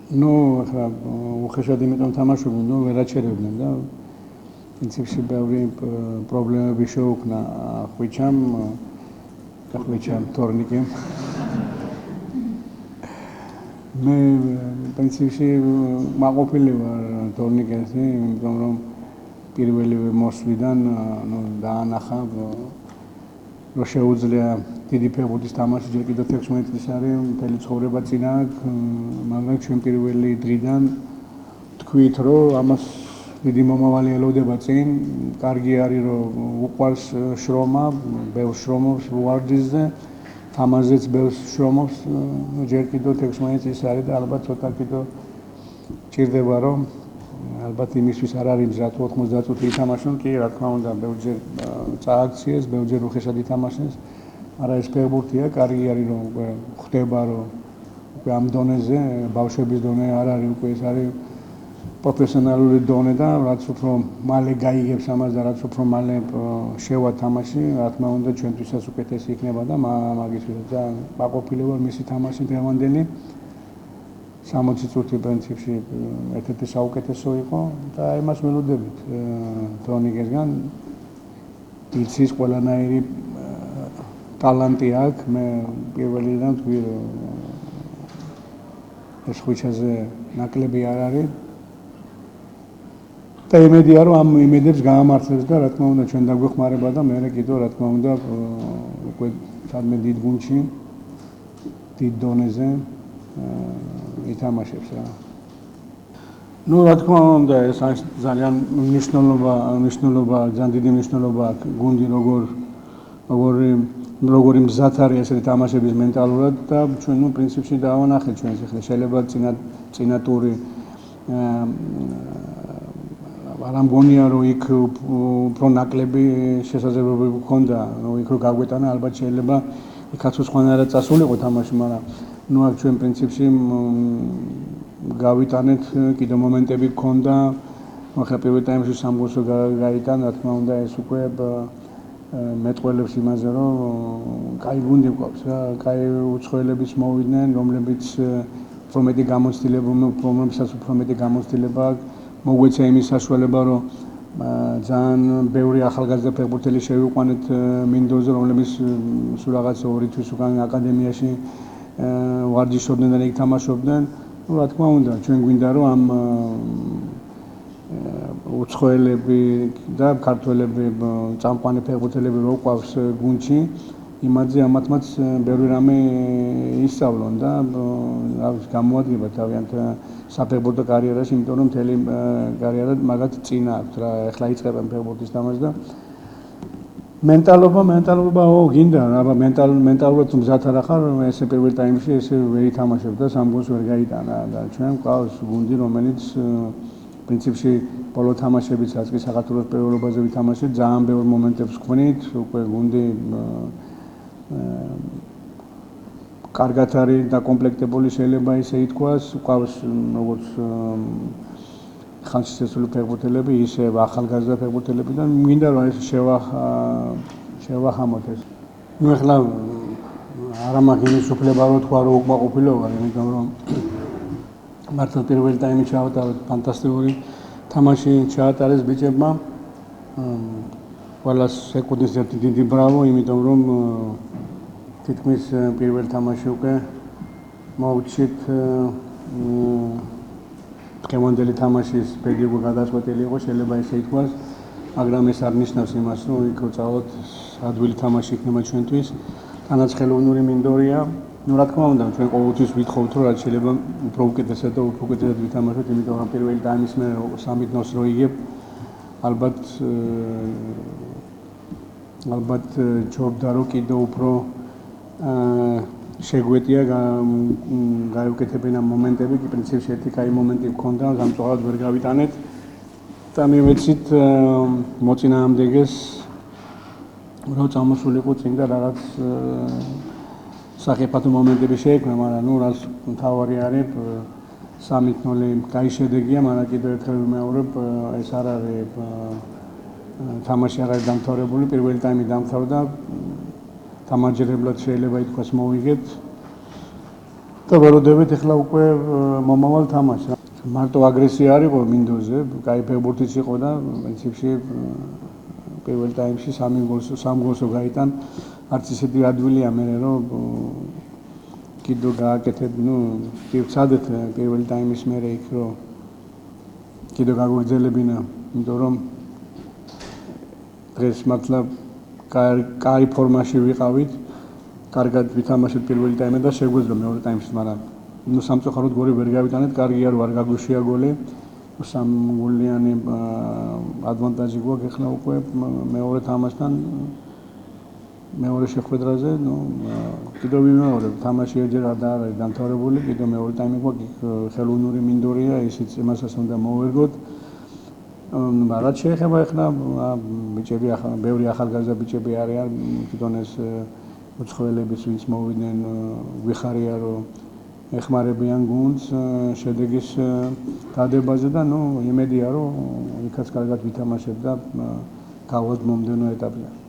ნუ ახლა უხეშად იმიტომ თამაშობდნენ, ნუ ვერ აჩერებდნენ და პრინციპში ბევრი პრობლემები შეუქმნა ხვიჩამ თორნიკემ. მე პრინციპში მაყოფილი ვარ თორნიკეზე, იმიტომ რომ პირველივე მოსვლიდან დაანახა რომ შეუძლია დიდი ფეხბურთის თამაში ჯერ კიდევ 16 წლის არის მთელი ცხოვრება წინა აქვს, მაგრამ ჩვენ პირველი დღიდან თქვით რომ ამას დიდი მომავალი ელოდება წინ, კარგი არის რომ უყვარს შრომა, ბევრს შრომობს ვარჯიშზე, თამაშზეც ბევრს შრომობს, ჯერ კიდევ 16 წლის არის და ალბათ ცოტა კიდევ ჭირდება რომ ალბათ იმისთვის არ არის მზად 90 წუთი ითამაშონ, კი რა თქმა უნდა, ბევრჯერ წააქციეს, ბევრჯერ უხეშად ითამაშეს, მაგრამ ეს ფეხბურთია, კარგი არის რომ უკვე ხვდება რომ უკვე ამ დონეზე, ბავშვების დონე არ არის, უკვე ეს არის პროფესიონალური დონე და რაც უფრო მალე გაიგებს ამას და რაც უფრო მალე შევა თამაში, რა თქმა უნდა ჩვენთვისაც უკეთესი იქნება და მაგისთვის ძალიან მაყოფილი ვარ მისი თამაშით დღევანდელი. 60 წუთი პრინციპში ერთ-ერთი საუკეთესო იყო და იმას ველოდებით თორნიკესგან იცის ყველანაირი ტალანტი აქვს, მე პირველიდან თქვი რომ ეს ხვიჩაზე ნაკლები არ არის და იმედია რომ ამ იმედებს გაამართლებს და რა თქმა უნდა ჩვენ დაგვეხმარება და მე კიდევ რა თქმა უნდა უკვე სადმე დიდ გუნდში დიდ დონეზე ითამაშებს რა. ნუ რა თქმა უნდა ეს ძალიან მნიშვნელობა ძალიან დიდი მნიშვნელობა აქვს გუნდი როგორი მზად არის ესეთი თამაშების მენტალურად და ჩვენ ნუ პრინციპში დავანახეთ ჩვენს ახლა შეიძლება წინა ტური არ ამგონია რომ იქ უფრო ნაკლები შესაძლებლობები გქონდა, რომ იქ რო გაგვეტანა ალბათ შეიძლება იქაც სხვანაირად წასულიყო თამაში, მაგრამ ნუ აქ ჩვენ პრინციპში გავიტანეთ, კიდევ მომენტები გქონდა, ახლა პირველ ტაიმში სამგოლსო გაიტანა, რა თქმა უნდა ეს უკვე მეტყველებს იმაზე, რომ კაი გუნდი გვაქვს რა, კაი უცხოელებიც მოვიდნენ, რომლებიც უფრო მეტი გამოცდილება აქვს, მოგვეცა იმის საშუალება, რომ ძალიან ბევრი ახალგაზრდა ფეხბურთელი შევიყვანეთ მინდორზე, რომლებიც სულ რაღაც 2 თვის უკან აკადემიაში ვარჯიშობდნენ და იქ თამაშობდნენ. რა თქმა უნდა, ჩვენ გვინდა რომ ამ უცხოელები და ქართველები წამყვანი ფეხბურთელები რო ყავს გუნდში, იმაზე ამათმაც ბევრი რამე ისწავლონ და გამოადგება თავიანთ საფეხბურთო კარიერაში, იმიტომ რომ მთელი კარიერა მაგათ წინა აქვს რა, ახლა იწყებენ ფეხბურთის თამაშს და მენტალობაო გინდა, აბა მენტალურად მზად არ ახარ, ესე პირველ ტაიმში ესე ვერ ითამაშებ და სამგოლს ვერ გაიტანა და ჩვენ ყავს გუნდი, რომელიც პრინციპში ბოლო თამაშებიც რაც კი საქართველოს პირველობაზე ვითამაშეთ, ძალიან ბევრ მომენტებს გვქონით, უკვე გუნდი კარგად არის დაკომპლექტებული, შეიძლება ისე ითქვას, ყავს როგორც ხანში შესული ფეხბურთელები, ისე ახალგაზრდა ფეხბურთელები და მინდა რომ ეს შევახამოთ ეს. ნუ ახლა არა მაქვს იმის უფლება რომ თქვა რომ უკმაყოფილო ვარ, იმიტომ რომ მართლა პირველ ტაიმში ჩავატარეთ ფანტასტიკური თამაში ჩაატარეს ბიჭებმა. ყველა სეკუნდის ერთი დიდი ბრავო, იმიტომ რომ თითქმის პირველ თამაში უკვე მოვჩით დღევანდელი თამაშის ბედი უკვე გადაწყვეტილი იყო, შეიძლება ისე ითქვას, მაგრამ ეს არ ნიშნავს იმას, რომ იქ წავოთ ადვილი თამაში იქნება ჩვენთვის. თანაც ხელოვნური მინდორია. ნუ რა თქმა უნდა, ჩვენ ყოველთვის ვითხოვთ, რომ რაც შეიძლება უფრო უკეთესად და უფრო უკეთესად ვითამაშოთ, იმიტომ რომ პირველი ტაიმის მერე 3-0 რო იგებ, ალბათ ჯობდა რომ კიდევ უფრო შეგვეტია გაიუკეთებინა ამ მომენტები, კი პრინციპში ერთი კაი მომენტი მქონდა, გამწვავად ვერ გავიტანეთ და მივეცით მოწინააღმდეგეს რომ წამოსულიყო წინ და რაღაც სახიფათო მომენტები შეექმნა, მაგრამ ნუ რაც მთავარი არის 3-0 კაი შედეგია, მაგრამ კიდევ ერთხელ ვიმეორებ, ეს არ არის თამაში არ არის დამთავრებული, პირველი ტაიმი დამთავრდა, დამაჯერებლად შეიძლება ითქვას მოვიგეთ. და ველოდებით ახლა უკვე მომავალ თამაშს. მარტო აგრესია არ იყო მინდოზე, კაი ფეხბურთიც იყო და პრინციპში პირველ ტაიმში 3 გოლსო გაიტან. არც ისეთი ადვილია მე რომ კიდო გააკეთებ, ვცადეთ პირველ ტაიმის მერე იქ რომ კიდო გაგვიგრძელებინა, იმიტომ რომ დღეს მართლა კაი ფორმაში ვიყავით. კარგად ვითამაშეთ პირველი ტაიმი და შეგვეძლო მეორე ტაიმში, მაგრამ სამწუხაროდ გოლი ვერ გავიტანეთ, კარგია რომ არ გაგვიშვია გოლი. 3 გოლიანი ადვანტაჟი გვაქვს ახლა უკვე მეორე თამაშთან მეორე შეხვედრაზე, კიდევ ვიმეორებ, თამაში ერთჯერ არ არის დამთავრებული, კიდევ მეორე ტაიმი გვაქვს, ხელოვნური მინდორია, ისიც იმასაც უნდა მოვერგოთ. რაც შეეხება ახლა ბიჭები, ბევრი ახალგაზრდა ბიჭები არიან, თვითონ ეს უცხოელების ვინც მოვიდნენ, ვიხარია რომ ეხმარებიან გუნდს შედეგის დადებაზე და იმედია რომ იქაც კარგად ვითამაშებ და გავვარდ მომდევნო ეტაპზე.